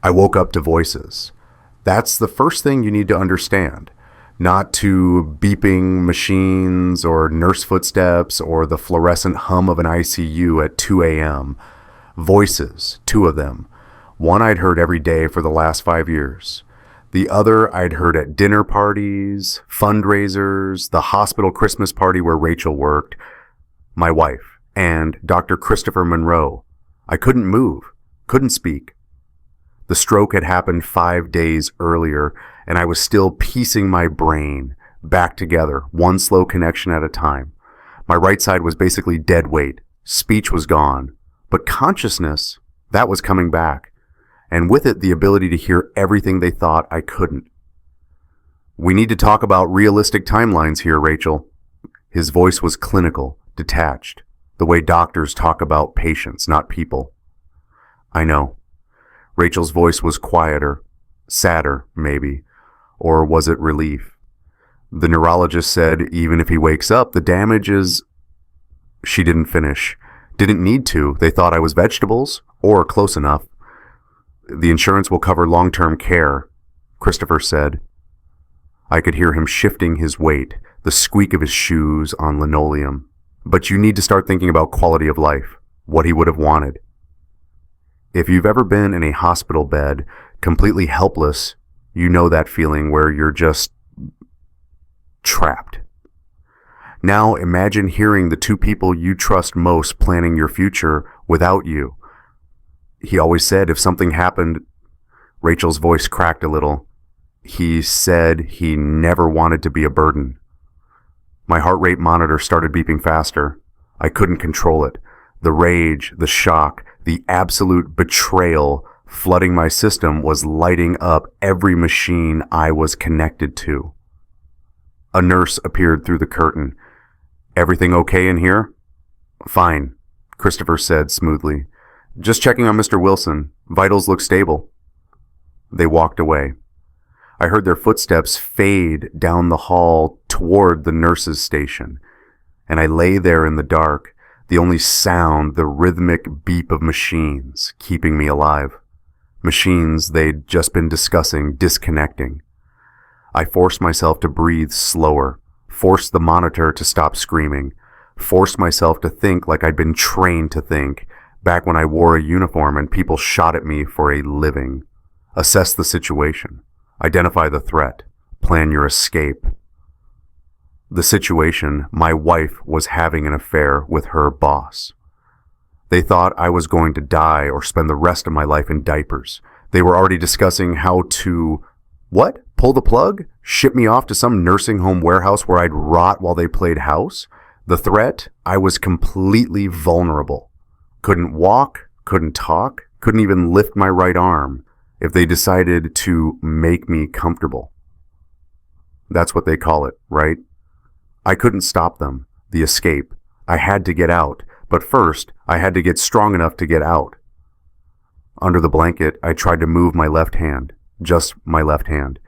I woke up to voices. That's the first thing you need to understand. Not to beeping machines or nurse footsteps or the fluorescent hum of an ICU at 2 a.m. Voices, two of them. One I'd heard every day for the last 5 years. The other I'd heard at dinner parties, fundraisers, the hospital Christmas party where Rachel worked, my wife, and Dr. Christopher Monroe. I couldn't move, couldn't speak. The stroke had happened 5 days earlier, and I was still piecing my brain back together, one slow connection at a time. My right side was basically dead weight. Speech was gone. But consciousness, that was coming back. And with it, the ability to hear everything they thought I couldn't. We need to talk about realistic timelines here, Rachel. His voice was clinical, detached, the way doctors talk about patients, not people. I know. Rachel's voice was quieter, sadder, maybe. Or was it relief? The neurologist said even if he wakes up, the damage is... She didn't finish. Didn't need to. They thought I was vegetables, or close enough. The insurance will cover long-term care, Christopher said. I could hear him shifting his weight, the squeak of his shoes on linoleum. But you need to start thinking about quality of life, what he would have wanted. If you've ever been in a hospital bed, completely helpless, you know that feeling where you're just trapped. Now imagine hearing the two people you trust most planning your future without you. He always said if something happened, Rachel's voice cracked a little. He said he never wanted to be a burden. My heart rate monitor started beeping faster. I couldn't control it. The rage, the shock, the absolute betrayal flooding my system was lighting up every machine I was connected to. A nurse appeared through the curtain. Everything okay in here? Fine, Christopher said smoothly. Just checking on Mr. Wilson. Vitals look stable. They walked away. I heard their footsteps fade down the hall toward the nurse's station, and I lay there in the dark, the only sound the rhythmic beep of machines keeping me alive. Machines they'd just been discussing disconnecting. I forced myself to breathe slower, forced the monitor to stop screaming, forced myself to think like I'd been trained to think back when I wore a uniform and people shot at me for a living. Assess the situation. Identify the threat. Plan your escape. The situation, my wife was having an affair with her boss. They thought I was going to die or spend the rest of my life in diapers. They were already discussing how to, what? Pull the plug? Ship me off to some nursing home warehouse where I'd rot while they played house? The threat? I was completely vulnerable. Couldn't walk, couldn't talk, couldn't even lift my right arm if they decided to make me comfortable. That's what they call it, right? I couldn't stop them, the escape. I had to get out, but first I had to get strong enough to get out. Under the blanket, I tried to move my left hand, just my left hand.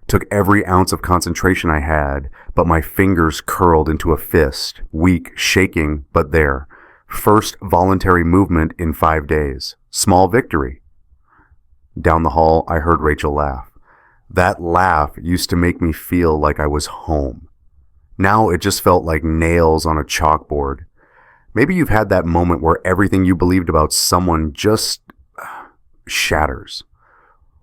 Took every ounce of concentration I had, but my fingers curled into a fist, weak, shaking, but there. First voluntary movement in 5 days. Small victory. Down the hall, I heard Rachel laugh. That laugh used to make me feel like I was home. Now it just felt like nails on a chalkboard. Maybe you've had that moment where everything you believed about someone just shatters.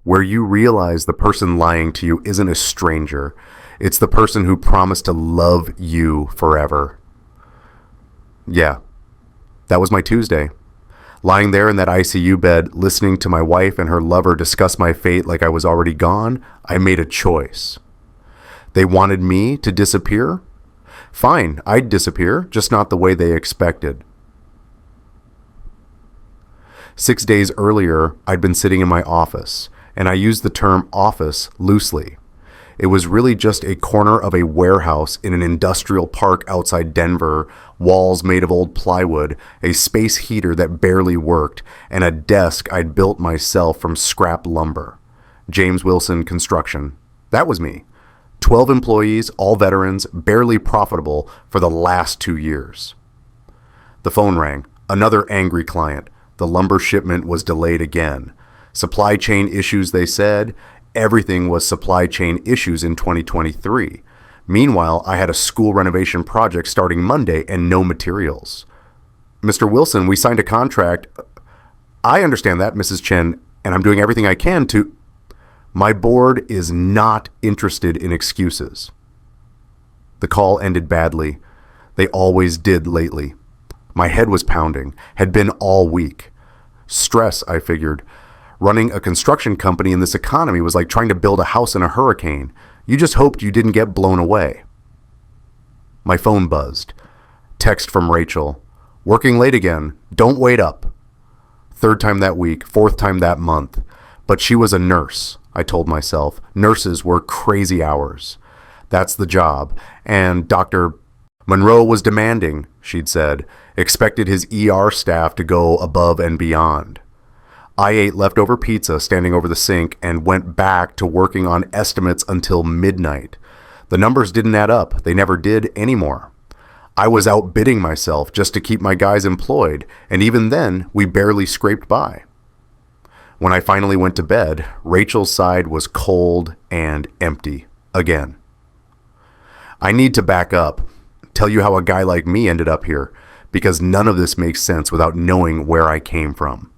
Where you realize the person lying to you isn't a stranger. It's the person who promised to love you forever. Yeah, that was my Tuesday. Lying there in that ICU bed, listening to my wife and her lover discuss my fate like I was already gone, I made a choice. They wanted me to disappear? Fine, I'd disappear, just not the way they expected. 6 days earlier, I'd been sitting in my office, and I used the term office loosely. It was really just a corner of a warehouse in an industrial park outside Denver, walls made of old plywood, a space heater that barely worked, and a desk I'd built myself from scrap lumber. James Wilson Construction. That was me. 12 employees, all veterans, barely profitable for the last 2 years. The phone rang. Another angry client. The lumber shipment was delayed again. Supply chain issues, they said. Everything was supply chain issues in 2023. Meanwhile, I had a school renovation project starting Monday and no materials. Mr. Wilson, we signed a contract. I understand that, Mrs. Chen, and I'm doing everything I can to... My board is not interested in excuses. The call ended badly. They always did lately. My head was pounding, had been all week. Stress, I figured. Running a construction company in this economy was like trying to build a house in a hurricane. You just hoped you didn't get blown away. My phone buzzed. Text from Rachel. Working late again. Don't wait up. Third time that week, fourth time that month. But she was a nurse, I told myself. Nurses were crazy hours. That's the job. And Dr. Monroe was demanding, she'd said. Expected his ER staff to go above and beyond. I ate leftover pizza standing over the sink and went back to working on estimates until midnight. The numbers didn't add up. They never did anymore. I was outbidding myself just to keep my guys employed, and even then, we barely scraped by. When I finally went to bed, Rachel's side was cold and empty again. I need to back up, tell you how a guy like me ended up here, because none of this makes sense without knowing where I came from.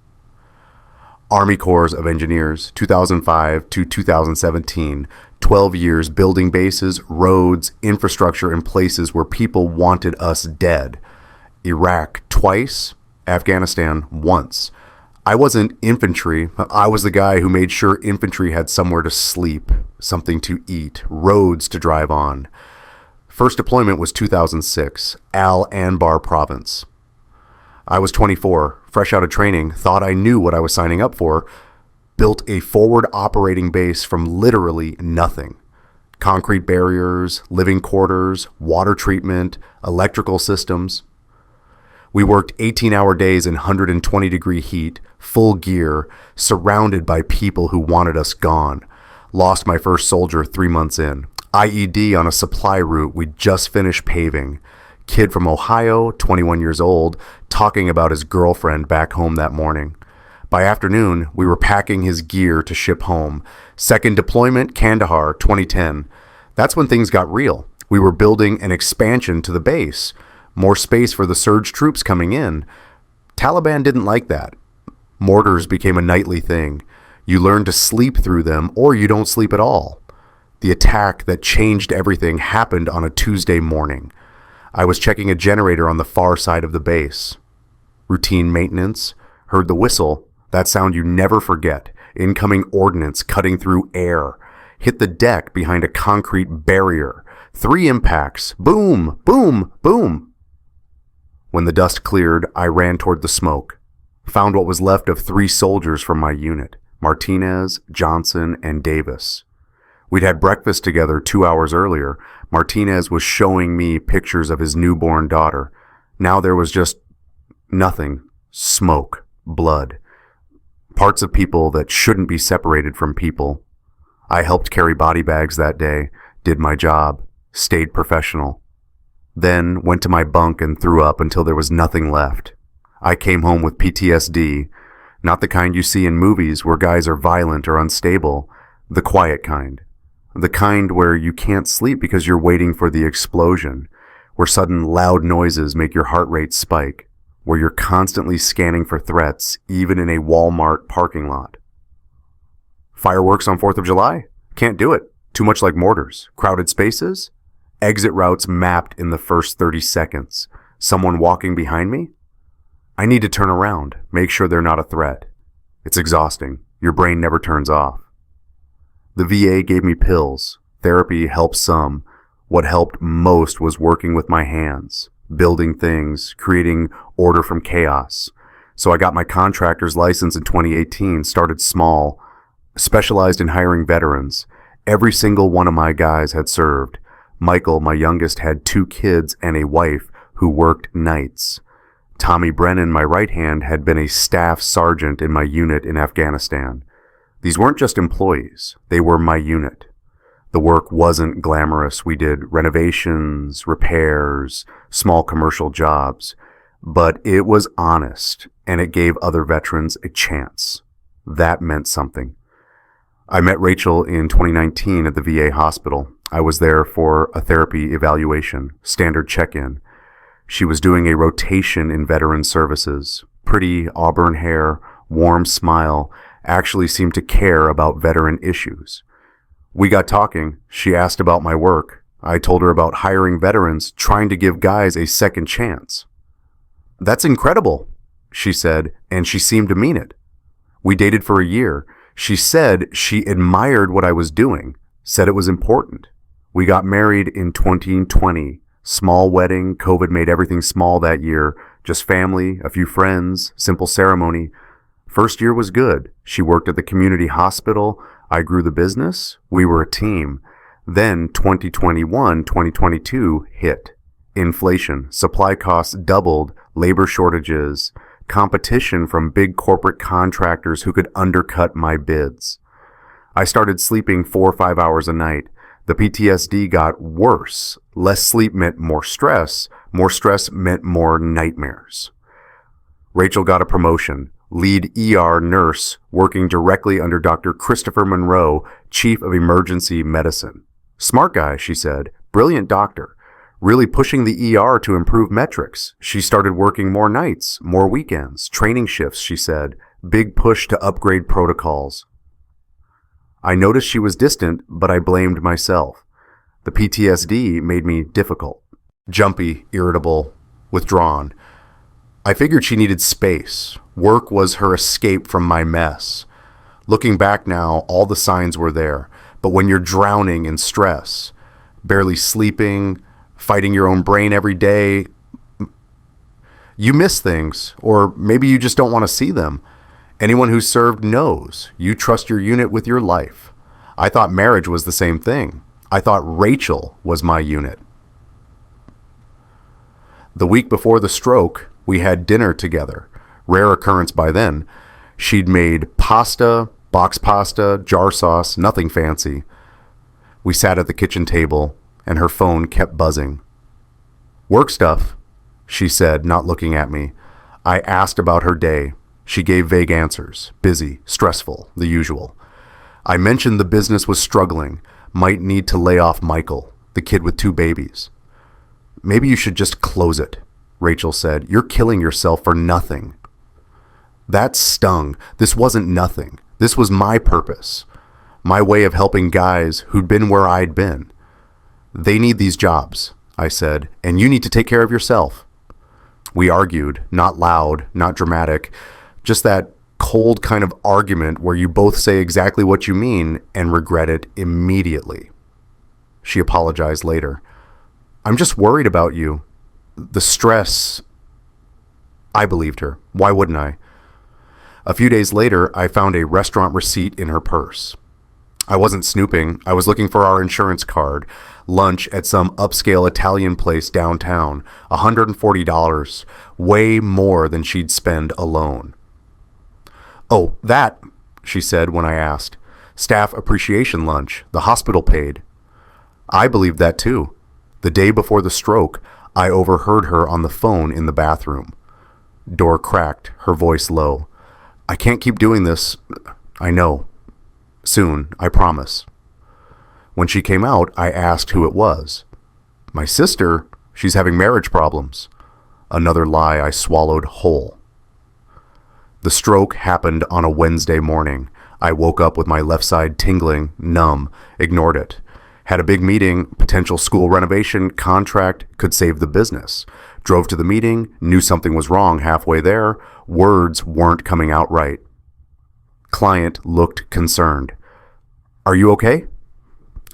Army Corps of Engineers, 2005 to 2017, 12 years building bases, roads, infrastructure in places where people wanted us dead. Iraq twice, Afghanistan once. I wasn't infantry. I was the guy who made sure infantry had somewhere to sleep, something to eat, roads to drive on. First deployment was 2006, Al Anbar province. I was 24, fresh out of training, thought I knew what I was signing up for, built a forward operating base from literally nothing. Concrete barriers, living quarters, water treatment, electrical systems. We worked 18-hour days in 120-degree heat, full gear, surrounded by people who wanted us gone. Lost my first soldier 3 months in. IED on a supply route we just finished paving. Kid from Ohio, 21 years old, talking about his girlfriend back home that morning. By afternoon, we were packing his gear to ship home. Second deployment, Kandahar, 2010. That's when things got real. We were building an expansion to the base. More space for the surge troops coming in. Taliban didn't like that. Mortars became a nightly thing. You learn to sleep through them, or you don't sleep at all. The attack that changed everything happened on a Tuesday morning. I was checking a generator on the far side of the base. Routine maintenance. Heard the whistle. That sound you never forget. Incoming ordnance cutting through air. Hit the deck behind a concrete barrier. 3 impacts. Boom, boom, boom. When the dust cleared, I ran toward the smoke. Found what was left of 3 soldiers from my unit. Martinez, Johnson, and Davis. We'd had breakfast together 2 hours earlier. Martinez was showing me pictures of his newborn daughter. Now there was just nothing. Smoke. Blood. Parts of people that shouldn't be separated from people. I helped carry body bags that day, did my job, stayed professional. Then went to my bunk and threw up until there was nothing left. I came home with PTSD, not the kind you see in movies where guys are violent or unstable, the quiet kind. The kind where you can't sleep because you're waiting for the explosion, where sudden loud noises make your heart rate spike, where you're constantly scanning for threats, even in a Walmart parking lot. Fireworks on 4th of July? Can't do it. Too much like mortars. Crowded spaces? Exit routes mapped in the first 30 seconds. Someone walking behind me? I need to turn around, make sure they're not a threat. It's exhausting. Your brain never turns off. The VA gave me pills. Therapy helped some. What helped most was working with my hands, building things, creating order from chaos. So I got my contractor's license in 2018, started small, specialized in hiring veterans. Every single one of my guys had served. Michael, my youngest, had 2 kids and a wife who worked nights. Tommy Brennan, my right hand, had been a staff sergeant in my unit in Afghanistan. These weren't just employees, they were my unit. The work wasn't glamorous. We did renovations, repairs, small commercial jobs, but it was honest, and it gave other veterans a chance. That meant something. I met Rachel in 2019 at the VA hospital. I was there for a therapy evaluation, standard check-in. She was doing a rotation in veteran services. Pretty auburn hair, warm smile, actually seemed to care about veteran issues. We got talking. She asked about my work. I told her about hiring veterans, trying to give guys a second chance. "That's incredible," she said, and she seemed to mean it. We dated for a year. She said she admired what I was doing, said it was important. We got married in 2020. Small wedding. COVID made everything small that year. Just family, a few friends, simple ceremony. First year was good. She worked at the community hospital. I grew the business. We were a team. Then 2021, 2022 hit. Inflation, supply costs doubled, labor shortages, competition from big corporate contractors who could undercut my bids. I started sleeping 4 or 5 hours a night. The PTSD got worse. Less sleep meant more stress. More stress meant more nightmares. Rachel got a promotion. Lead ER nurse working directly under Dr. Christopher Monroe, Chief of Emergency Medicine. Smart guy, she said. Brilliant doctor. Really pushing the ER to improve metrics. She started working more nights, more weekends, training shifts, she said. Big push to upgrade protocols. I noticed she was distant, but I blamed myself. The PTSD made me difficult, jumpy, irritable, withdrawn. I figured she needed space. Work was her escape from my mess. Looking back now, all the signs were there. But when you're drowning in stress, barely sleeping, fighting your own brain every day, you miss things, or maybe you just don't want to see them. Anyone who served knows. You trust your unit with your life. I thought marriage was the same thing. I thought Rachel was my unit. The week before the stroke, we had dinner together. Rare occurrence by then. She'd made pasta, box pasta, jar sauce, nothing fancy. We sat at the kitchen table, and her phone kept buzzing. "Work stuff," she said, not looking at me. I asked about her day. She gave vague answers. Busy, stressful, the usual. I mentioned the business was struggling, might need to lay off Michael, the kid with 2 babies. "Maybe you should just close it," Rachel said. "You're killing yourself for nothing." That stung. This wasn't nothing. This was my purpose. My way of helping guys who'd been where I'd been. "They need these jobs," I said, "and you need to take care of yourself." We argued, not loud, not dramatic, just that cold kind of argument where you both say exactly what you mean and regret it immediately. She apologized later. "I'm just worried about you. The stress." I believed her. Why wouldn't I? A few days later, I found a restaurant receipt in her purse. I wasn't snooping. I was looking for our insurance card. Lunch at some upscale Italian place downtown. $140. Way more than she'd spend alone. "Oh, that," she said when I asked. "Staff appreciation lunch. The hospital paid." I believed that too. The day before the stroke, I overheard her on the phone in the bathroom. Door cracked, her voice low. "I can't keep doing this. I know. Soon, I promise." When she came out, I asked who it was. "My sister. She's having marriage problems." Another lie I swallowed whole. The stroke happened on a Wednesday morning. I woke up with my left side tingling, numb, ignored it. Had a big meeting, potential school renovation, contract, could save the business. Drove to the meeting, knew something was wrong halfway there. Words weren't coming out right. Client looked concerned. "Are you okay?"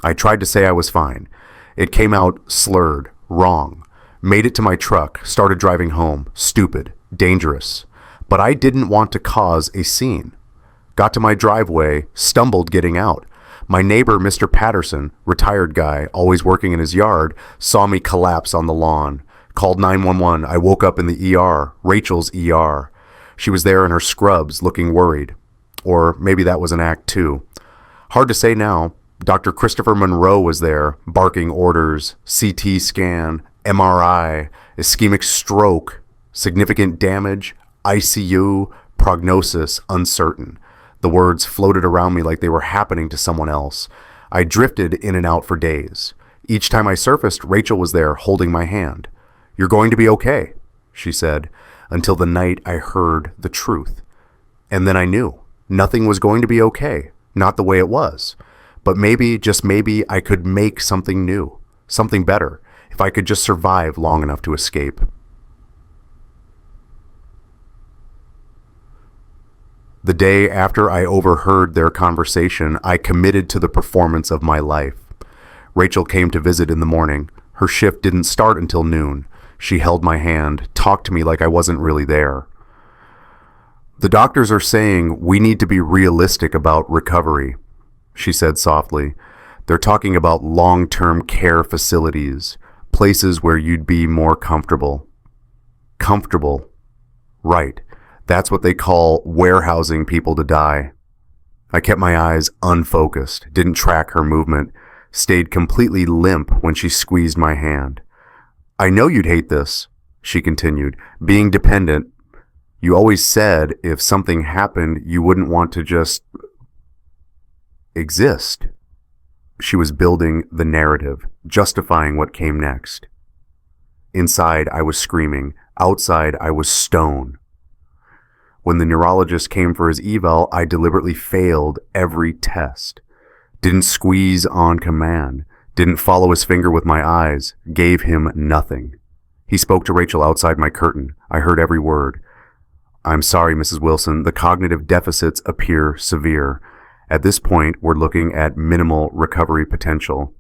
I tried to say I was fine. It came out slurred, wrong. Made it to my truck, started driving home. Stupid, dangerous. But I didn't want to cause a scene. Got to my driveway, stumbled getting out. My neighbor, Mr. Patterson, retired guy, always working in his yard, saw me collapse on the lawn. Called 911. I woke up in the ER, Rachel's ER. She was there in her scrubs, looking worried. Or maybe that was an act too. Hard to say now. Dr. Christopher Monroe was there, barking orders, CT scan, MRI, ischemic stroke, significant damage, ICU, prognosis uncertain. The words floated around me like they were happening to someone else. I drifted in and out for days. Each time I surfaced, Rachel was there holding my hand. "You're going to be okay," she said, until the night I heard the truth. And then I knew nothing was going to be okay, not the way it was. But maybe, just maybe, I could make something new, something better, if I could just survive long enough to escape. The day after I overheard their conversation, I committed to the performance of my life. Rachel came to visit in the morning. Her shift didn't start until noon. She held my hand, talked to me like I wasn't really there. "The doctors are saying we need to be realistic about recovery," she said softly. "They're talking about long-term care facilities, places where you'd be more comfortable." Comfortable. Right. That's what they call warehousing people to die. I kept my eyes unfocused, didn't track her movement, stayed completely limp when she squeezed my hand. "I know you'd hate this," she continued, "being dependent. You always said if something happened, you wouldn't want to just exist." She was building the narrative, justifying what came next. Inside, I was screaming. Outside, I was stone. When the neurologist came for his eval, I deliberately failed every test. Didn't squeeze on command. Didn't follow his finger with my eyes. Gave him nothing. He spoke to Rachel outside my curtain. I heard every word. "I'm sorry, Mrs. Wilson. The cognitive deficits appear severe. At this point, we're looking at minimal recovery potential."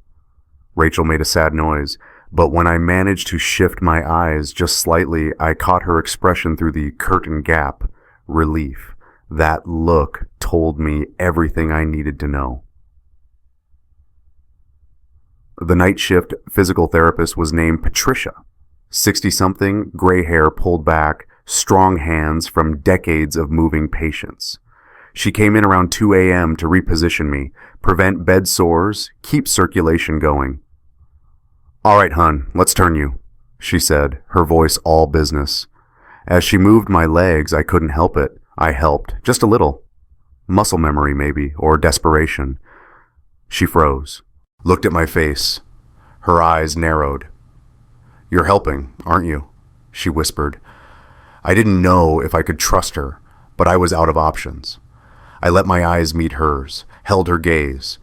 Rachel made a sad noise, but when I managed to shift my eyes just slightly, I caught her expression through the curtain gap. Relief. That look told me everything I needed to know. The night shift physical therapist was named Patricia. 60-something, gray hair pulled back, strong hands from decades of moving patients. She came in around 2 a.m. to reposition me, prevent bed sores, keep circulation going. "All right, hun, let's turn you," she said, her voice all business. As she moved my legs, I couldn't help it. I helped, just a little. Muscle memory, maybe, or desperation. She froze, looked at my face. Her eyes narrowed. "You're helping, aren't you?" she whispered. I didn't know if I could trust her, but I was out of options. I let my eyes meet hers, held her gaze.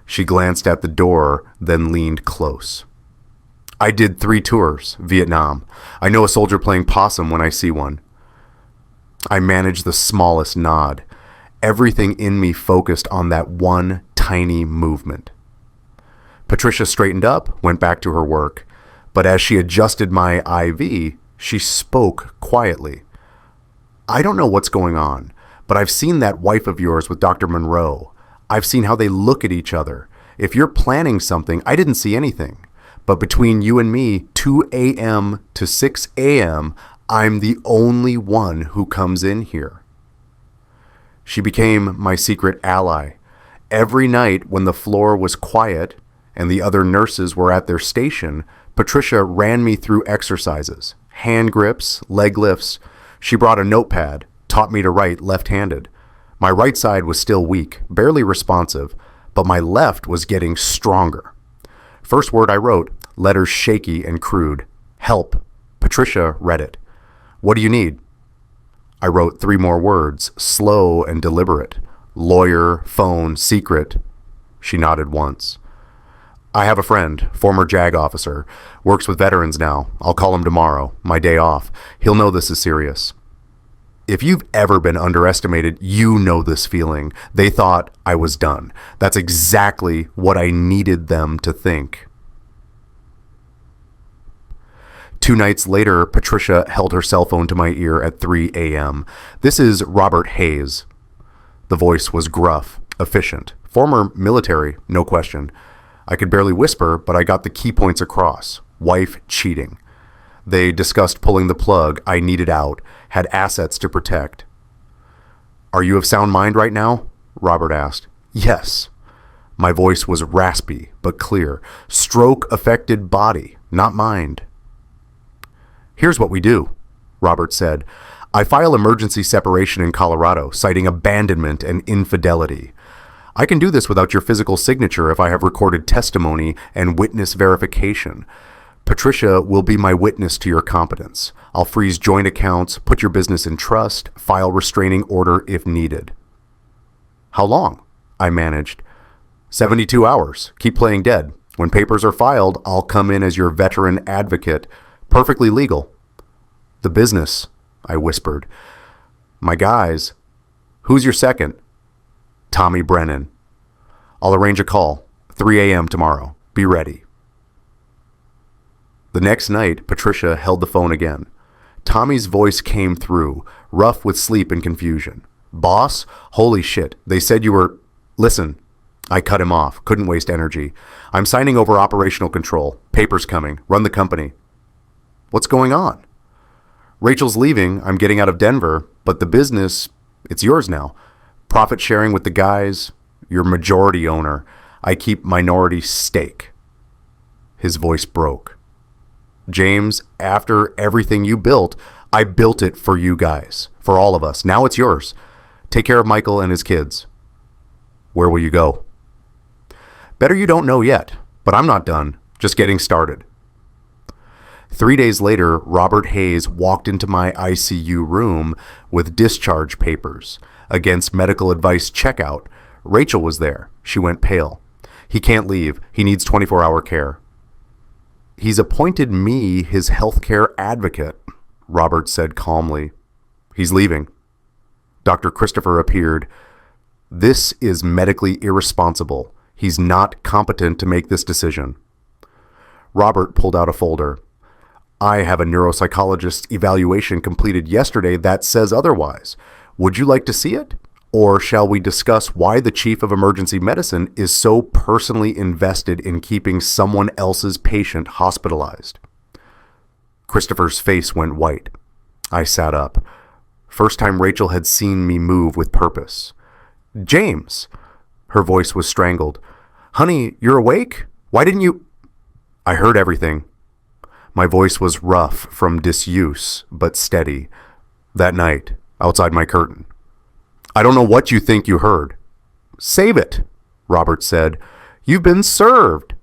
She glanced at the door, then leaned close. "I did 3 tours, Vietnam. I know a soldier playing possum when I see one." I managed the smallest nod. Everything in me focused on that one tiny movement. Patricia straightened up, went back to her work. But as she adjusted my IV, she spoke quietly. "I don't know what's going on, but I've seen that wife of yours with Dr. Monroe. I've seen how they look at each other. If you're planning something, I didn't see anything. But between you and me, 2 a.m. to 6 a.m., I'm the only one who comes in here." She became my secret ally. Every night when the floor was quiet and the other nurses were at their station, Patricia ran me through exercises, hand grips, leg lifts. She brought a notepad, taught me to write left-handed. My right side was still weak, barely responsive, but my left was getting stronger. First word I wrote, letters shaky and crude. "Help." Patricia read it. "What do you need?" I wrote 3 more words, slow and deliberate. "Lawyer, phone, secret." She nodded once. "I have a friend, former JAG officer, works with veterans now. I'll call him tomorrow, my day off. He'll know this is serious." If you've ever been underestimated, you know this feeling. They thought I was done. That's exactly what I needed them to think. 2 nights later, Patricia held her cell phone to my ear at 3 a.m. "This is Robert Hayes." The voice was gruff, efficient. Former military, no question. I could barely whisper, but I got the key points across. Wife cheating. They discussed pulling the plug. I needed out, had assets to protect. "Are you of sound mind right now?" Robert asked. "Yes." My voice was raspy, but clear. "Stroke-affected body, not mind." "Here's what we do," Robert said. I file emergency separation in Colorado, citing abandonment and infidelity. I can do this without your physical signature if I have recorded testimony and witness verification. Patricia will be my witness to your competence. I'll freeze joint accounts, put your business in trust, file restraining order if needed. How long? I managed. 72 hours. Keep playing dead. When papers are filed, I'll come in as your veteran advocate. Perfectly legal. The business, I whispered. My guys. Who's your second? Tommy Brennan. I'll arrange a call. 3 a.m. tomorrow. Be ready. The next night, Patricia held the phone again. Tommy's voice came through, rough with sleep and confusion. Boss? Holy shit. They said you were... Listen. I cut him off. Couldn't waste energy. I'm signing over operational control. Papers coming. Run the company. What's going on? Rachel's leaving. I'm getting out of Denver. But the business, it's yours now. Profit sharing with the guys. You're majority owner. I keep minority stake. His voice broke. James, after everything you built, I built it for you guys. For all of us. Now it's yours. Take care of Michael and his kids. Where will you go? Better you don't know yet, but I'm not done. Just getting started. 3 days later, Robert Hayes walked into my ICU room with discharge papers. Against medical advice checkout, Rachel was there. She went pale. He can't leave. He needs 24-hour care. He's appointed me his healthcare advocate, Robert said calmly. He's leaving. Dr. Christopher appeared. This is medically irresponsible. He's not competent to make this decision. Robert pulled out a folder. I have a neuropsychologist's evaluation completed yesterday that says otherwise. Would you like to see it? Or shall we discuss why the chief of emergency medicine is so personally invested in keeping someone else's patient hospitalized? Christopher's face went white. I sat up. First time Rachel had seen me move with purpose. James! Her voice was strangled. Honey, you're awake? Why didn't you... I heard everything. My voice was rough from disuse, but steady. That night, outside my curtain. I don't know what you think you heard. Save it, Robert said. You've been served.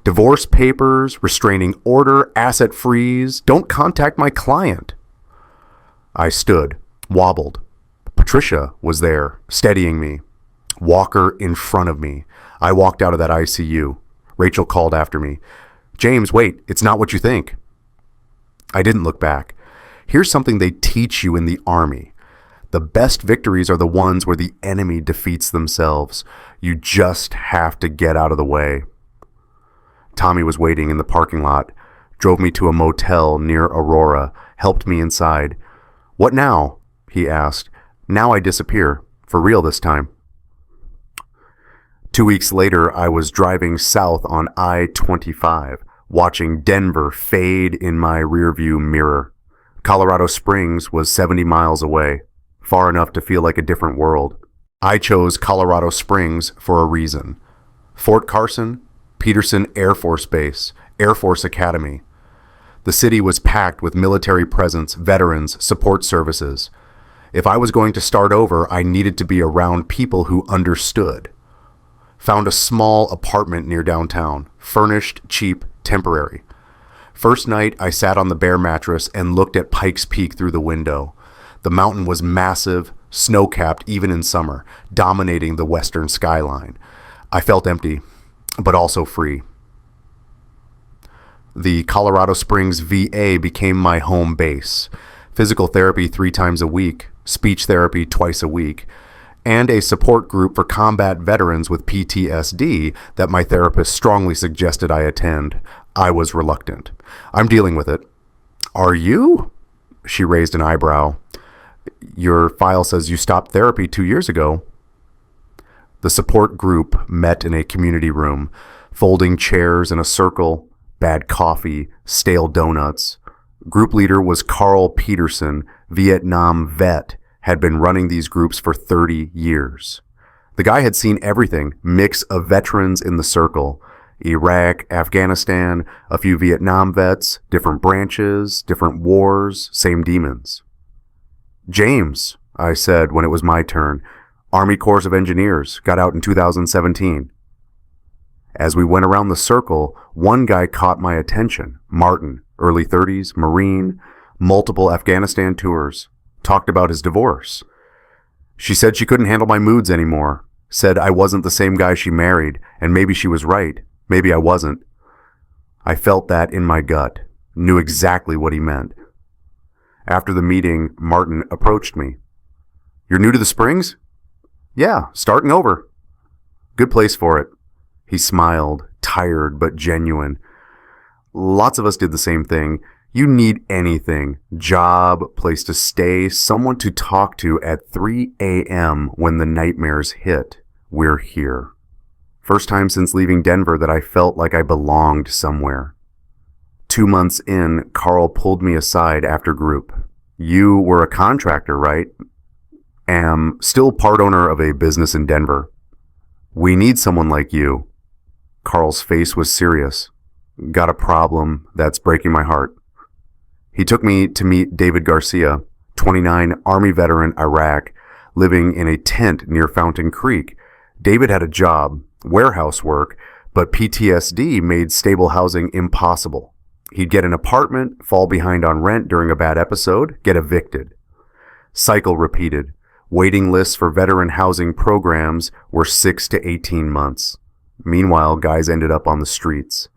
Divorce papers, restraining order, asset freeze. Don't contact my client. I stood, wobbled. Patricia was there, steadying me. Walker in front of me. I walked out of that ICU. Rachel called after me. James, wait, it's not what you think. I didn't look back. Here's something they teach you in the Army. The best victories are the ones where the enemy defeats themselves. You just have to get out of the way. Tommy was waiting in the parking lot, drove me to a motel near Aurora, helped me inside. What now? He asked. Now I disappear. For real this time. 2 weeks later, I was driving south on I-25, watching Denver fade in my rearview mirror. Colorado Springs was 70 miles away, far enough to feel like a different world. I chose Colorado Springs for a reason. Fort Carson, Peterson Air Force Base, Air Force Academy. The city was packed with military presence, veterans, support services. If I was going to start over, I needed to be around people who understood. Found a small apartment near downtown, furnished, cheap, temporary. First night, I sat on the bare mattress and looked at Pikes Peak through the window. The mountain was massive, snow-capped even in summer, dominating the western skyline. I felt empty, but also free. The Colorado Springs VA became my home base. Physical therapy 3 times a week, speech therapy twice a week, and a support group for combat veterans with PTSD that my therapist strongly suggested I attend. I was reluctant. I'm dealing with it. Are you? She raised an eyebrow. Your file says you stopped therapy 2 years ago. The support group met in a community room, folding chairs in a circle, bad coffee, stale donuts. Group leader was Carl Peterson, Vietnam vet, had been running these groups for 30 years. The guy had seen everything, mix of veterans in the circle. Iraq, Afghanistan, a few Vietnam vets, different branches, different wars, same demons. James, I said when it was my turn. Army Corps of Engineers, got out in 2017. As we went around the circle, one guy caught my attention. Martin, early 30s, Marine, multiple Afghanistan tours, talked about his divorce. She said she couldn't handle my moods anymore, said I wasn't the same guy she married, and maybe she was right, maybe I wasn't. I felt that in my gut, knew exactly what he meant. After the meeting, Martin approached me. You're new to the Springs? Yeah, starting over. Good place for it. He smiled, tired but genuine. Lots of us did the same thing. You need anything. Job, place to stay, someone to talk to at 3 a.m. when the nightmares hit. We're here. First time since leaving Denver that I felt like I belonged somewhere. 2 months in, Carl pulled me aside after group. You were a contractor, right? Am still part owner of a business in Denver. We need someone like you. Carl's face was serious. Got a problem that's breaking my heart. He took me to meet David Garcia, 29, Army veteran, Iraq, living in a tent near Fountain Creek. David had a job, warehouse work, but PTSD made stable housing impossible. He'd get an apartment, fall behind on rent during a bad episode, get evicted. Cycle repeated. Waiting lists for veteran housing programs were 6 to 18 months. Meanwhile, guys ended up on the streets.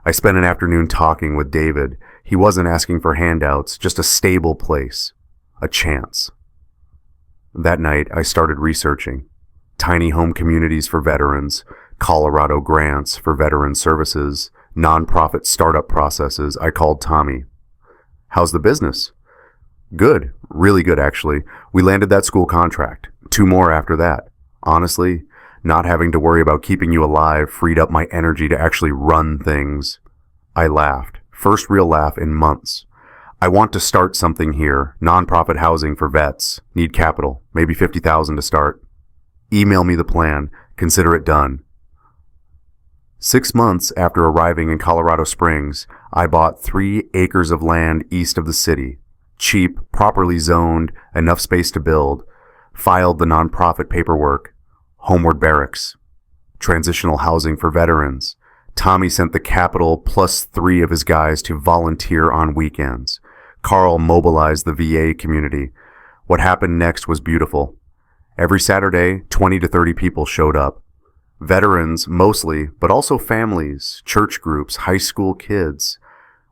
I spent an afternoon talking with David. He wasn't asking for handouts, just a stable place, a chance. That night, I started researching. Tiny home communities for veterans, Colorado grants for veteran services, nonprofit startup processes. I called Tommy. How's the business? Good, really good actually. We landed that school contract. 2 more after that. Honestly, not having to worry about keeping you alive freed up my energy to actually run things. I laughed. First real laugh in months. I want to start something here. Nonprofit housing for vets. Need capital. Maybe $50,000 to start. Email me the plan. Consider it done. 6 months after arriving in Colorado Springs, I bought 3 acres of land east of the city. Cheap, properly zoned, enough space to build. Filed the nonprofit paperwork. Homeward barracks. Transitional housing for veterans. Tommy sent the capital plus 3 of his guys to volunteer on weekends. Carl mobilized the VA community. What happened next was beautiful. Every Saturday, 20 to 30 people showed up. Veterans, mostly, but also families, church groups, high school kids.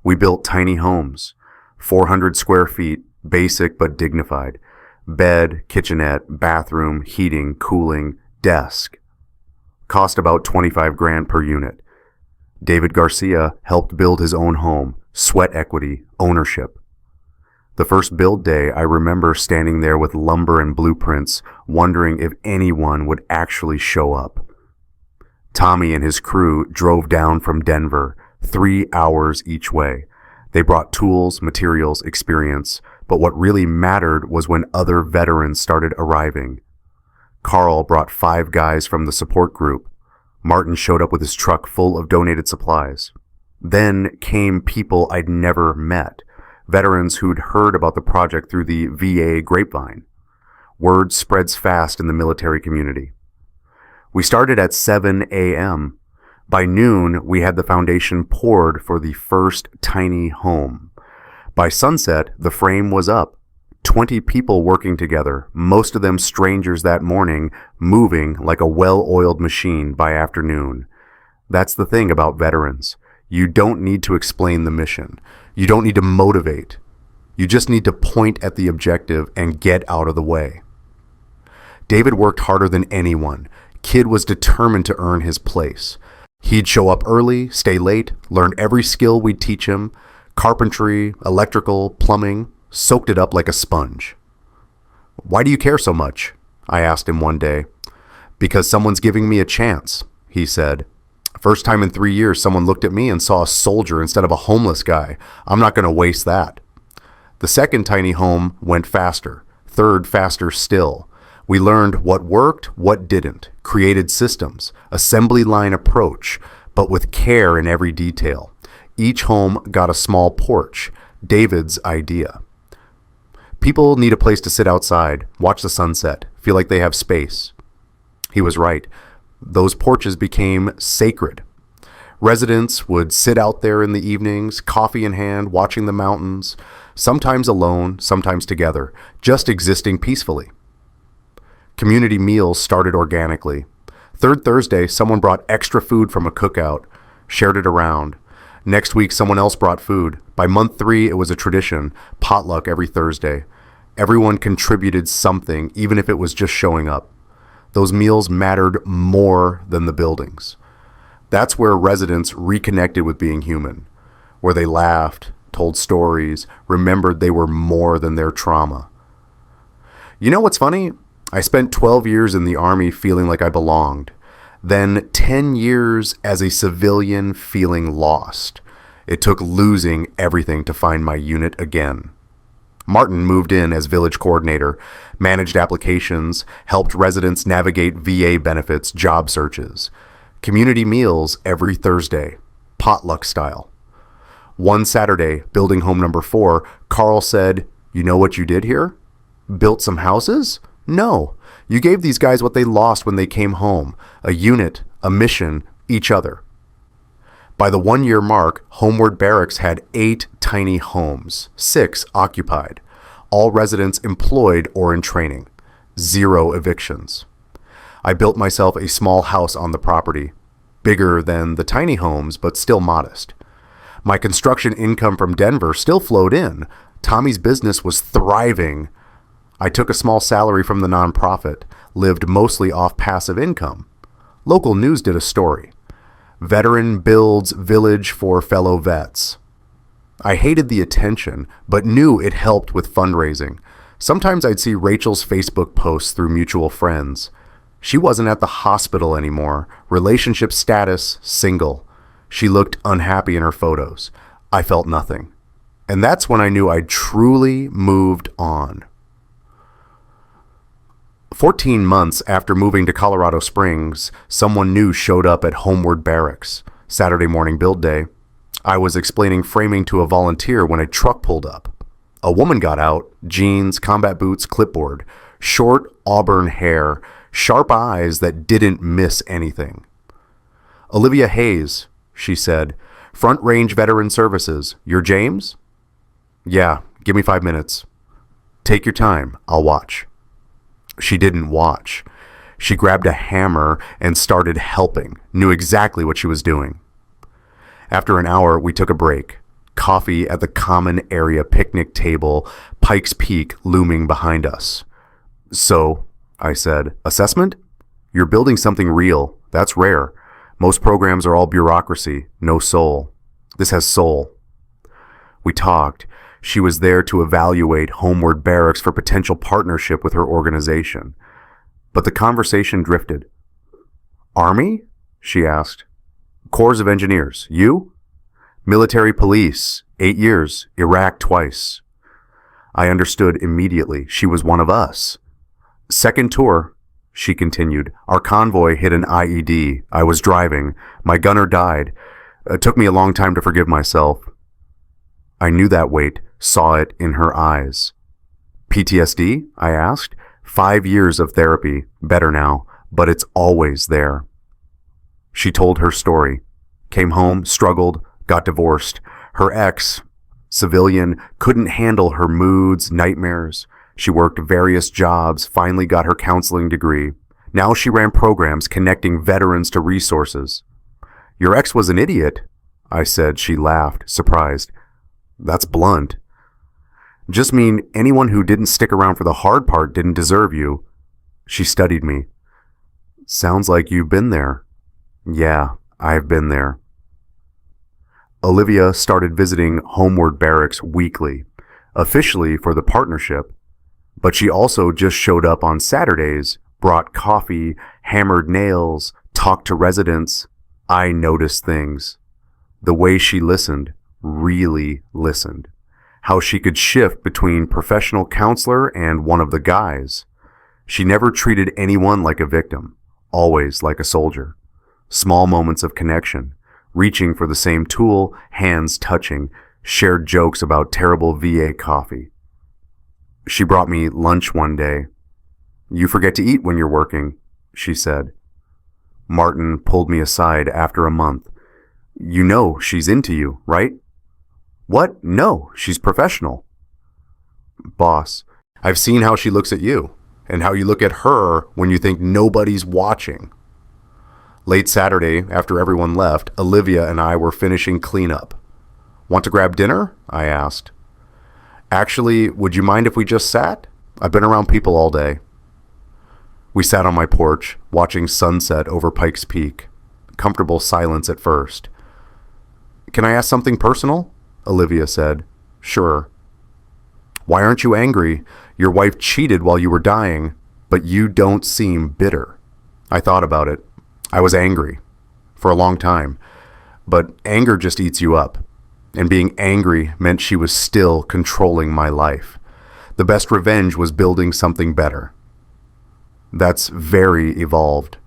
We built tiny homes. 400 square feet, basic but dignified. Bed, kitchenette, bathroom, heating, cooling, desk. Cost about $25,000 per unit. David Garcia helped build his own home, sweat equity, ownership. The first build day, I remember standing there with lumber and blueprints, wondering if anyone would actually show up. Tommy and his crew drove down from Denver, 3 hours each way. They brought tools, materials, experience, but what really mattered was when other veterans started arriving. Carl brought 5 guys from the support group. Martin showed up with his truck full of donated supplies. Then came people I'd never met, veterans who'd heard about the project through the VA grapevine. Word spreads fast in the military community. We started at 7 a.m. By noon, we had the foundation poured for the first tiny home. By sunset, the frame was up. 20 people working together, most of them strangers that morning, moving like a well-oiled machine by afternoon. That's the thing about veterans. You don't need to explain the mission. You don't need to motivate. You just need to point at the objective and get out of the way. David worked harder than anyone. Kid was determined to earn his place. He'd show up early, stay late, learn every skill we'd teach him, carpentry, electrical, plumbing, soaked it up like a sponge. Why do you care so much? I asked him one day. Because someone's giving me a chance, he said. First time in 3 years someone looked at me and saw a soldier instead of a homeless guy. I'm not going to waste that. The second tiny home went faster. Third, faster still. We learned what worked, what didn't, created systems, assembly line approach, but with care in every detail. Each home got a small porch, David's idea. People need a place to sit outside, watch the sunset, feel like they have space. He was right. Those porches became sacred. Residents would sit out there in the evenings, coffee in hand, watching the mountains, sometimes alone, sometimes together, just existing peacefully. Community meals started organically. Third Thursday, someone brought extra food from a cookout, shared it around. Next week, someone else brought food. By month 3, it was a tradition, potluck every Thursday. Everyone contributed something, even if it was just showing up. Those meals mattered more than the buildings. That's where residents reconnected with being human, where they laughed, told stories, remembered they were more than their trauma. You know what's funny? I spent 12 years in the Army feeling like I belonged. Then 10 years as a civilian feeling lost. It took losing everything to find my unit again. Martin moved in as village coordinator, managed applications, helped residents navigate VA benefits, job searches. Community meals every Thursday, potluck style. One Saturday, building home number 4, Carl said, "You know what you did here? Built some houses? No. You gave these guys what they lost when they came home. A unit, a mission, each other." By the 1-year mark, Homeward Barracks had 8 tiny homes, 6 occupied, all residents employed or in training, 0 evictions. I built myself a small house on the property, bigger than the tiny homes, but still modest. My construction income from Denver still flowed in. Tommy's business was thriving. I took a small salary from the nonprofit, lived mostly off passive income. Local news did a story. Veteran builds village for fellow vets. I hated the attention, but knew it helped with fundraising. Sometimes I'd see Rachel's Facebook posts through mutual friends. She wasn't at the hospital anymore. Relationship status, single. She looked unhappy in her photos. I felt nothing. And that's when I knew I'd truly moved on. 14 months after moving to Colorado Springs, someone new showed up at Homeward Barracks. Saturday morning build day. I was explaining framing to a volunteer when a truck pulled up. A woman got out, jeans, combat boots, clipboard, short auburn hair, sharp eyes that didn't miss anything. "Olivia Hayes," she said, "Front Range Veteran Services. You're James?" "Yeah, give me 5 minutes." "Take your time, I'll watch." She didn't watch. She grabbed a hammer and started helping, knew exactly what she was doing. After an hour, we took a break. Coffee at the common area picnic table, Pikes Peak looming behind us. "So," I said, "assessment? You're building something real. That's rare. Most programs are all bureaucracy, no soul. This has soul." We talked. She was there to evaluate Homeward Barracks for potential partnership with her organization. But the conversation drifted. "Army?" she asked. "Corps of Engineers. You?" "Military police. 8 years. Iraq twice." I understood immediately. She was one of us. "Second tour," she continued. "Our convoy hit an IED. I was driving. My gunner died. It took me a long time to forgive myself." I knew that weight, saw it in her eyes. "PTSD?" I asked. 5 years of therapy, better now, but it's always there. She told her story. Came home, struggled, got divorced. Her ex, civilian, couldn't handle her moods, nightmares. She worked various jobs, finally got her counseling degree. Now she ran programs connecting veterans to resources. "Your ex was an idiot," I said. She laughed, surprised. "That's blunt." "Just mean anyone who didn't stick around for the hard part didn't deserve you." She studied me. "Sounds like you've been there." "Yeah, I've been there." Olivia started visiting Homeward Barracks weekly, officially for the partnership, but she also just showed up on Saturdays, brought coffee, hammered nails, talked to residents. I noticed things. The way she listened, really listened. How she could shift between professional counselor and one of the guys. She never treated anyone like a victim, always like a soldier. Small moments of connection, reaching for the same tool, hands touching, shared jokes about terrible VA coffee. She brought me lunch one day. You forget to eat when you're working, she said. Martin pulled me aside after a month. You know she's into you, right? What? No, she's professional. Boss, I've seen how she looks at you, and how you look at her when you think nobody's watching. Late Saturday, after everyone left, Olivia and I were finishing cleanup. Want to grab dinner? I asked. Actually, would you mind if we just sat? I've been around people all day. We sat on my porch, watching sunset over Pikes Peak. Comfortable silence at first. Can I ask something personal? Olivia said. Sure. Why aren't you angry? Your wife cheated while you were dying, but you don't seem bitter. I thought about it. I was angry. For a long time. But anger just eats you up. And being angry meant she was still controlling my life. The best revenge was building something better. That's very evolved.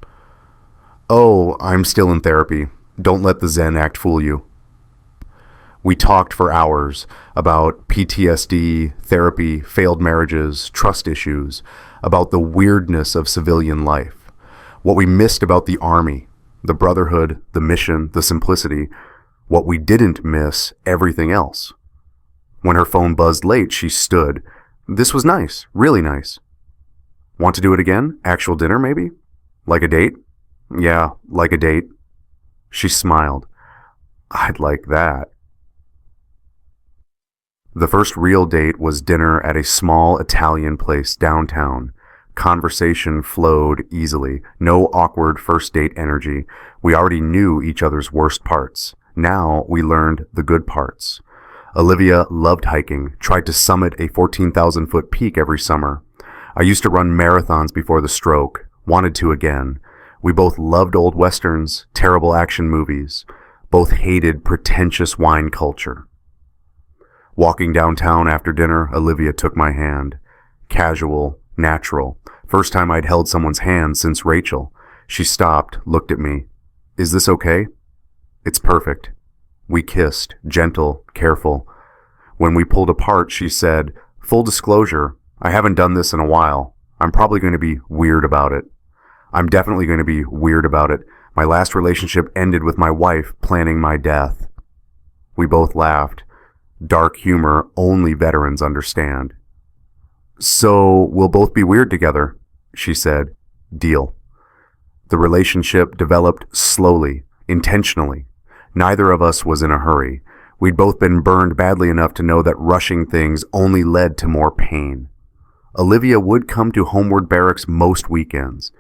Oh, I'm still in therapy. Don't let the Zen act fool you. We talked for hours about PTSD, therapy, failed marriages, trust issues, about the weirdness of civilian life, what we missed about the army, the brotherhood, the mission, the simplicity, what we didn't miss, everything else. When her phone buzzed late, she stood. This was nice, really nice. Want to do it again? Actual dinner, maybe? Like a date? Yeah, like a date. She smiled. I'd like that. The first real date was dinner at a small Italian place downtown. Conversation flowed easily. No awkward first date energy. We already knew each other's worst parts. Now we learned the good parts. Olivia loved hiking, tried to summit a 14,000-foot peak every summer. I used to run marathons before the stroke, wanted to again. We both loved old westerns, terrible action movies. Both hated pretentious wine culture. Walking downtown after dinner, Olivia took my hand. Casual, natural. First time I'd held someone's hand since Rachel. She stopped, looked at me. Is this okay? It's perfect. We kissed, gentle, careful. When we pulled apart, she said, full disclosure, I haven't done this in a while. I'm probably going to be weird about it. I'm definitely going to be weird about it. My last relationship ended with my wife planning my death. We both laughed. Dark humor only veterans understand. So we'll both be weird together, she said. Deal. The relationship developed slowly, intentionally. Neither of us was in a hurry. We'd both been burned badly enough to know that rushing things only led to more pain. Olivia would come to Homeward Barracks most weekends.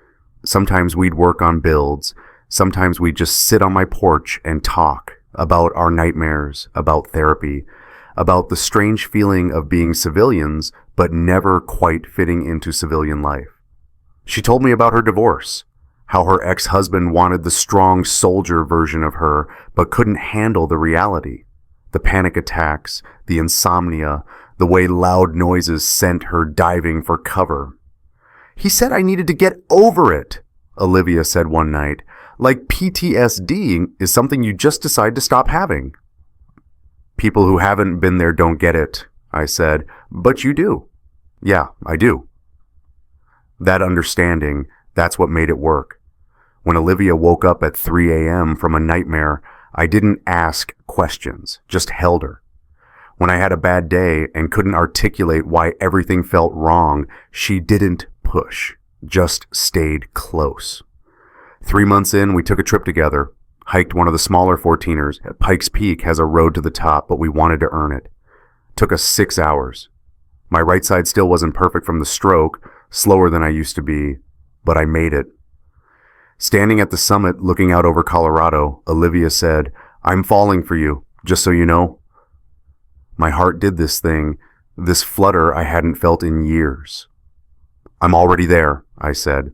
Sometimes we'd work on builds. Sometimes we'd just sit on my porch and talk about our nightmares, about therapy, about the strange feeling of being civilians but never quite fitting into civilian life. She told me about her divorce, how her ex-husband wanted the strong soldier version of her but couldn't handle the reality, the panic attacks, the insomnia, the way loud noises sent her diving for cover. He said I needed to get over it, Olivia said one night. Like PTSD is something you just decide to stop having. People who haven't been there don't get it, I said, but you do. Yeah, I do. That understanding, that's what made it work. When Olivia woke up at 3 a.m. from a nightmare, I didn't ask questions, just held her. When I had a bad day and couldn't articulate why everything felt wrong, she didn't push, just stayed close. 3 months in, we took a trip together, hiked one of the smaller 14ers. Pikes Peak has a road to the top, but we wanted to earn it. Took us 6 hours. My right side still wasn't perfect from the stroke, slower than I used to be, but I made it. Standing at the summit, looking out over Colorado, Olivia said, I'm falling for you, just so you know. My heart did this thing, this flutter I hadn't felt in years. I'm already there, I said.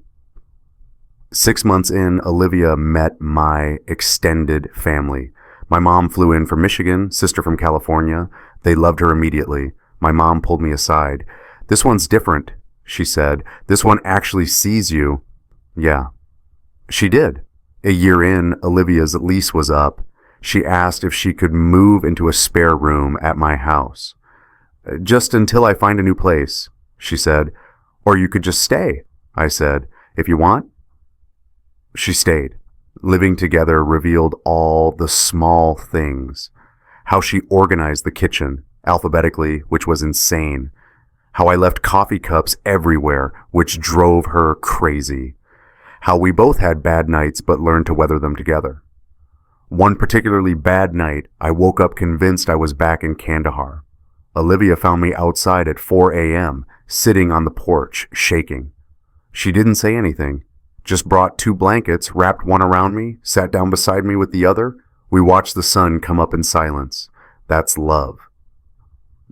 6 months in, Olivia met my extended family. My mom flew in from Michigan, sister from California. They loved her immediately. My mom pulled me aside. This one's different, she said. This one actually sees you. Yeah. She did. A year in, Olivia's lease was up. She asked if she could move into a spare room at my house. Just until I find a new place, she said. Or you could just stay, I said, if you want. She stayed. Living together revealed all the small things. How she organized the kitchen, alphabetically, which was insane. How I left coffee cups everywhere, which drove her crazy. How we both had bad nights but learned to weather them together. One particularly bad night, I woke up convinced I was back in Kandahar. Olivia found me outside at 4 a.m., sitting on the porch, shaking. She didn't say anything, just brought 2 blankets, wrapped one around me, sat down beside me with the other. We watched the sun come up in silence. That's love.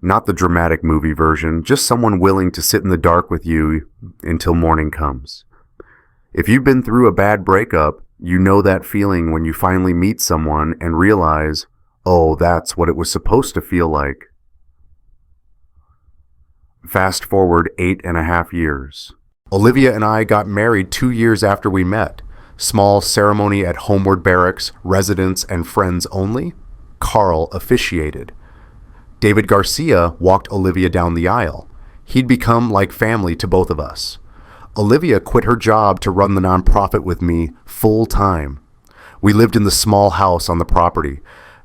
Not the dramatic movie version, just someone willing to sit in the dark with you until morning comes. If you've been through a bad breakup, you know that feeling when you finally meet someone and realize, oh, that's what it was supposed to feel like. Fast forward 8.5 years. Olivia and I got married 2 years after we met. Small ceremony at Homeward Barracks, residents and friends only. Carl officiated. David Garcia walked Olivia down the aisle. He'd become like family to both of us. Olivia quit her job to run the nonprofit with me full time. We lived in the small house on the property.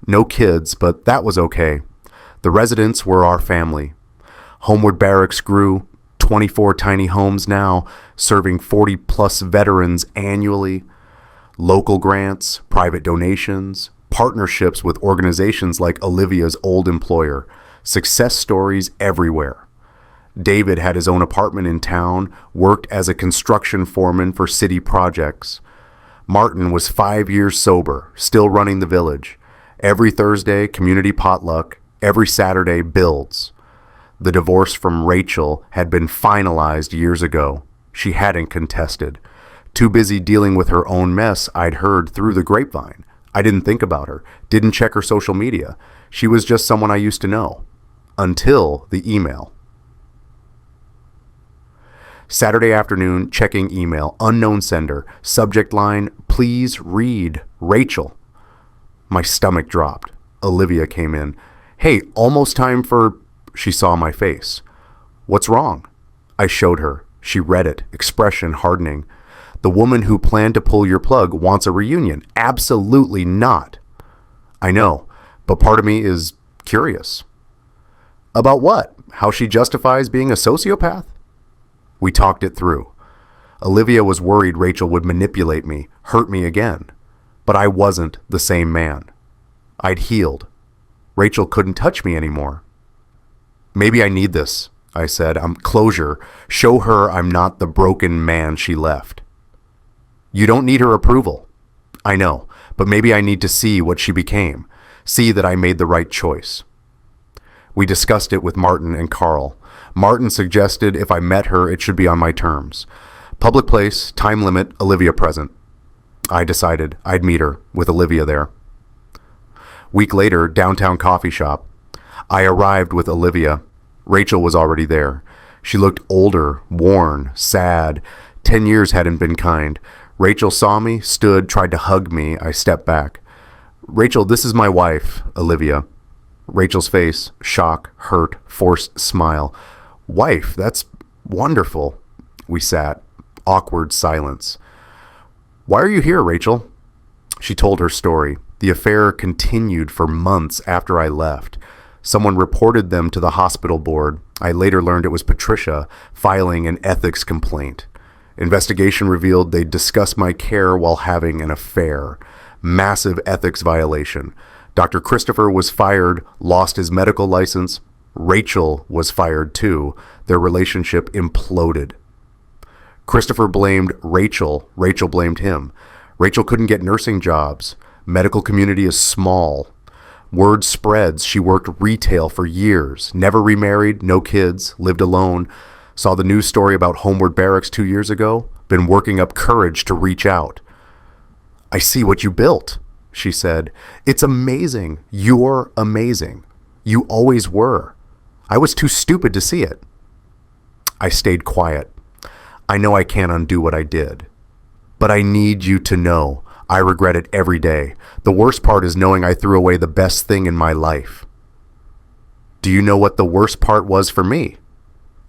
No kids, but that was okay. The residents were our family. Homeward Barracks grew, 24 tiny homes now, serving 40-plus veterans annually. Local grants, private donations, partnerships with organizations like Olivia's old employer, success stories everywhere. David had his own apartment in town, worked as a construction foreman for city projects. Martin was 5 years sober, still running the village. Every Thursday, community potluck. Every Saturday, builds. The divorce from Rachel had been finalized years ago. She hadn't contested. Too busy dealing with her own mess, I'd heard through the grapevine. I didn't think about her, didn't check her social media. She was just someone I used to know. Until the email. Saturday afternoon, checking email, unknown sender, subject line, please read, Rachel. My stomach dropped. Olivia came in. Hey, almost time for... She saw my face. What's wrong? I showed her. She read it, expression hardening. The woman who planned to pull your plug wants a reunion. Absolutely not. I know, but part of me is curious. About what? How she justifies being a sociopath? We talked it through. Olivia was worried Rachel would manipulate me, hurt me again. But I wasn't the same man. I'd healed. Rachel couldn't touch me anymore. Maybe I need this, I said. I'm closure. Show her I'm not the broken man she left. You don't need her approval. I know, but maybe I need to see what she became. See that I made the right choice. We discussed it with Martin and Carl. Martin suggested if I met her, it should be on my terms. Public place, time limit, Olivia present. I decided I'd meet her, with Olivia there. Week later, downtown coffee shop. I arrived with Olivia. Rachel was already there. She looked older, worn, sad. 10 years hadn't been kind. Rachel saw me, stood, tried to hug me. I stepped back. Rachel, this is my wife, Olivia. Rachel's face, shock, hurt, forced smile. Wife, that's wonderful. We sat. Awkward silence. Why are you here, Rachel? She told her story. The affair continued for months after I left. Someone reported them to the hospital board. I later learned it was Patricia filing an ethics complaint. Investigation revealed they'd discussed my care while having an affair. Massive ethics violation. Dr. Christopher was fired, lost his medical license. Rachel was fired too. Their relationship imploded. Christopher blamed Rachel. Rachel blamed him. Rachel couldn't get nursing jobs. Medical community is small. Word spreads she worked retail for years. Never remarried, no kids, lived alone. Saw the news story about Homeward Barracks 2 years ago. Been working up courage to reach out. I see what you built, she said. It's amazing. You're amazing. You always were. I was too stupid to see it. I stayed quiet. I know I can't undo what I did. But I need you to know I regret it every day. The worst part is knowing I threw away the best thing in my life. Do you know what the worst part was for me?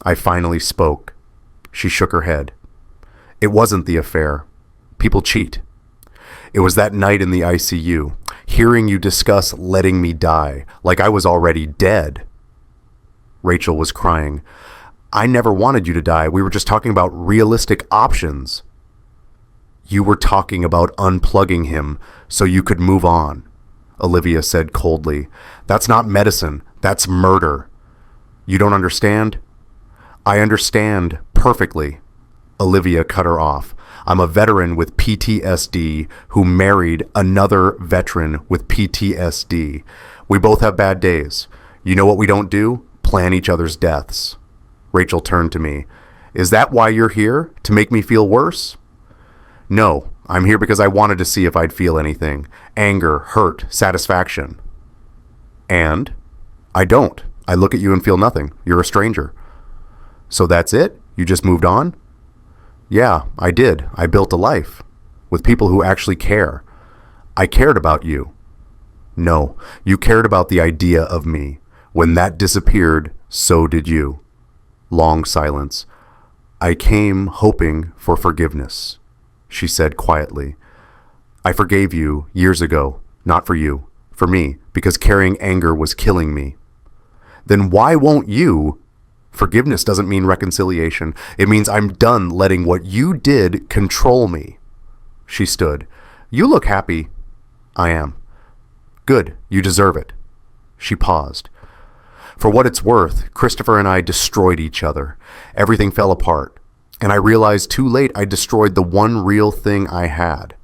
I finally spoke. She shook her head. It wasn't the affair. People cheat. It was that night in the ICU, hearing you discuss letting me die, like I was already dead. Rachel was crying. I never wanted you to die. We were just talking about realistic options. You were talking about unplugging him so you could move on, Olivia said coldly. That's not medicine. That's murder. You don't understand? I understand perfectly. Olivia cut her off. I'm a veteran with PTSD who married another veteran with PTSD. We both have bad days. You know what we don't do? Plan each other's deaths. Rachel turned to me. Is that why you're here? To make me feel worse? No, I'm here because I wanted to see if I'd feel anything. Anger, hurt, satisfaction. And? I don't. I look at you and feel nothing. You're a stranger. So that's it? You just moved on? Yeah, I did. I built a life with people who actually care. I cared about you. No, you cared about the idea of me. When that disappeared, so did you. Long silence. I came hoping for forgiveness, she said quietly. I forgave you years ago, not for you, for me, because carrying anger was killing me. Then why won't you? Forgiveness doesn't mean reconciliation. It means I'm done letting what you did control me. She stood. You look happy. I am. Good. You deserve it. She paused. For what it's worth, Christopher and I destroyed each other. Everything fell apart. And I realized too late I destroyed the one real thing I had.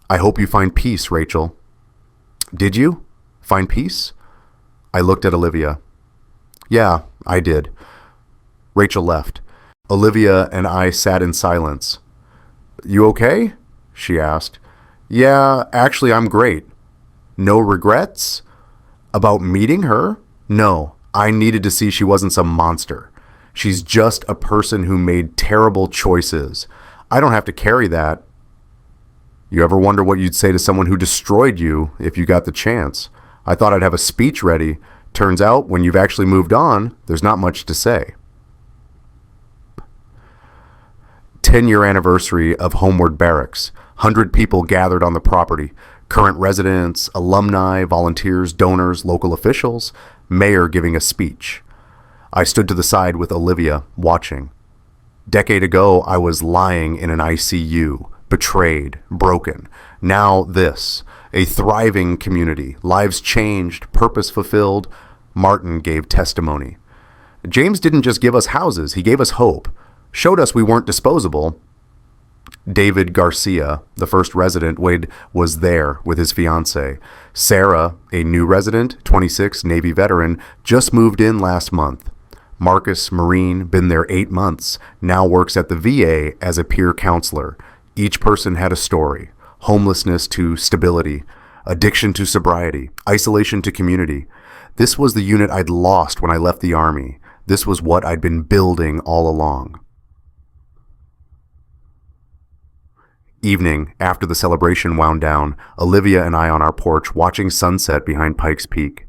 I hope you find peace, Rachel. Did you? Find peace? I looked at Olivia. Yeah, I did. Rachel left. Olivia and I sat in silence. You okay? She asked. Yeah, actually, I'm great. No regrets? About meeting her? No, I needed to see she wasn't some monster. She's just a person who made terrible choices. I don't have to carry that. You ever wonder what you'd say to someone who destroyed you if you got the chance? I thought I'd have a speech ready. Turns out, when you've actually moved on, there's not much to say. 10-year anniversary of Homeward Barracks. 100 people gathered on the property. Current residents, alumni, volunteers, donors, local officials. Mayor giving a speech. I stood to the side with Olivia, watching. Decade ago, I was lying in an ICU, betrayed, broken. Now this. A thriving community. Lives changed, purpose fulfilled. Martin gave testimony. James didn't just give us houses, he gave us hope. Showed us we weren't disposable. David Garcia, the first resident, Wade, was there with his fiancée. Sarah, a new resident, 26, Navy veteran, just moved in last month. Marcus, Marine, been there 8 months, now works at the VA as a peer counselor. Each person had a story. Homelessness to stability, addiction to sobriety, isolation to community. This was the unit I'd lost when I left the Army. This was what I'd been building all along. Evening, after the celebration wound down, Olivia and I on our porch watching sunset behind Pikes Peak.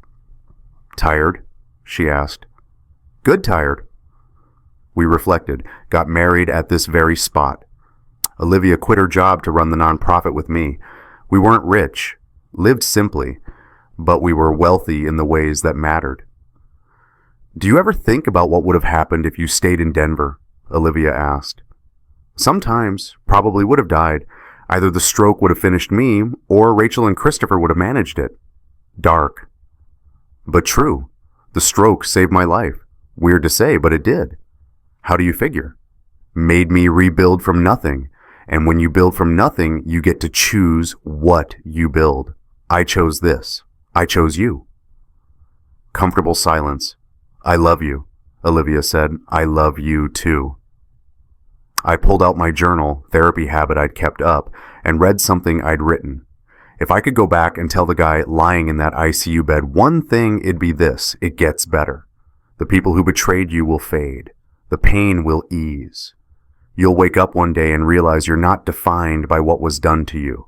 Tired? She asked. Good tired. We reflected, got married at this very spot. Olivia quit her job to run the nonprofit with me. We weren't rich, lived simply, but we were wealthy in the ways that mattered. Do you ever think about what would have happened if you stayed in Denver? Olivia asked. Sometimes, probably would have died. Either the stroke would have finished me, or Rachel and Christopher would have managed it. Dark. But true. The stroke saved my life. Weird to say, but it did. How do you figure? Made me rebuild from nothing. And when you build from nothing, you get to choose what you build. I chose this. I chose you. Comfortable silence. I love you, Olivia said. I love you too. I pulled out my journal, therapy habit I'd kept up, and read something I'd written. If I could go back and tell the guy lying in that ICU bed one thing, it'd be this: it gets better. The people who betrayed you will fade. The pain will ease. You'll wake up one day and realize you're not defined by what was done to you.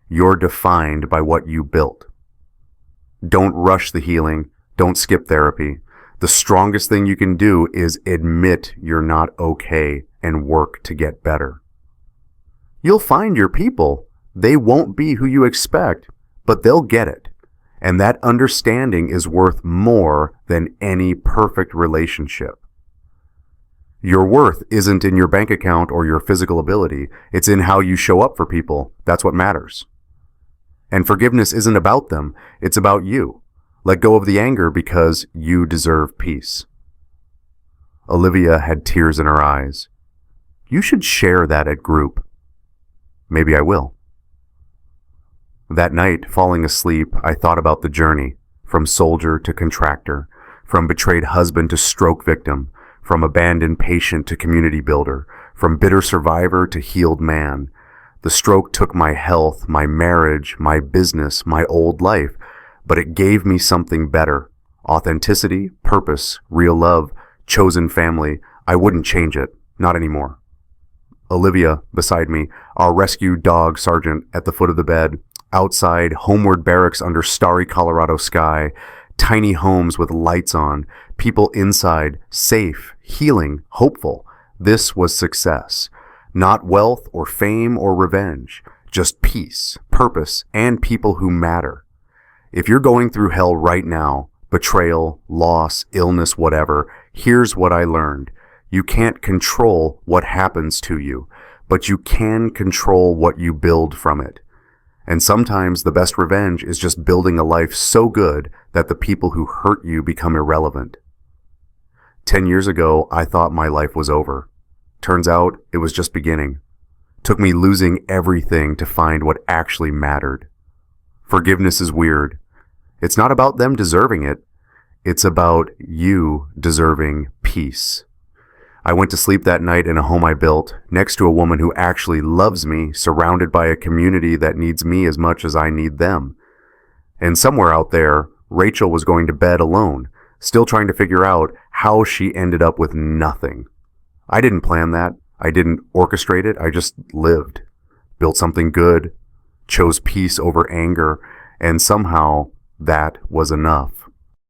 You're defined by what you built. Don't rush the healing. Don't skip therapy. The strongest thing you can do is admit you're not okay and work to get better. You'll find your people. They won't be who you expect, but they'll get it. And that understanding is worth more than any perfect relationship. Your worth isn't in your bank account or your physical ability. It's in how you show up for people. That's what matters. And forgiveness isn't about them. It's about you. Let go of the anger because you deserve peace. Olivia had tears in her eyes. You should share that at group. Maybe I will. That night, falling asleep, I thought about the journey, from soldier to contractor, from betrayed husband to stroke victim, from abandoned patient to community builder, from bitter survivor to healed man. The stroke took my health, my marriage, my business, my old life, but it gave me something better. Authenticity, purpose, real love, chosen family. I wouldn't change it. Not anymore. Olivia, beside me, our rescue dog sergeant at the foot of the bed, outside, homeward barracks under starry Colorado sky, tiny homes with lights on, people inside, safe, healing, hopeful. This was success. Not wealth or fame or revenge, just peace, purpose, and people who matter. If you're going through hell right now, betrayal, loss, illness, whatever, here's what I learned. You can't control what happens to you, but you can control what you build from it. And sometimes the best revenge is just building a life so good that the people who hurt you become irrelevant. 10 years ago, I thought my life was over. Turns out it was just beginning. Took me losing everything to find what actually mattered. Forgiveness is weird. It's not about them deserving it. It's about you deserving peace. I went to sleep that night in a home I built, next to a woman who actually loves me, surrounded by a community that needs me as much as I need them. And somewhere out there, Rachel was going to bed alone, still trying to figure out how she ended up with nothing. I didn't plan that. I didn't orchestrate it. I just lived, built something good, chose peace over anger, and somehow that was enough.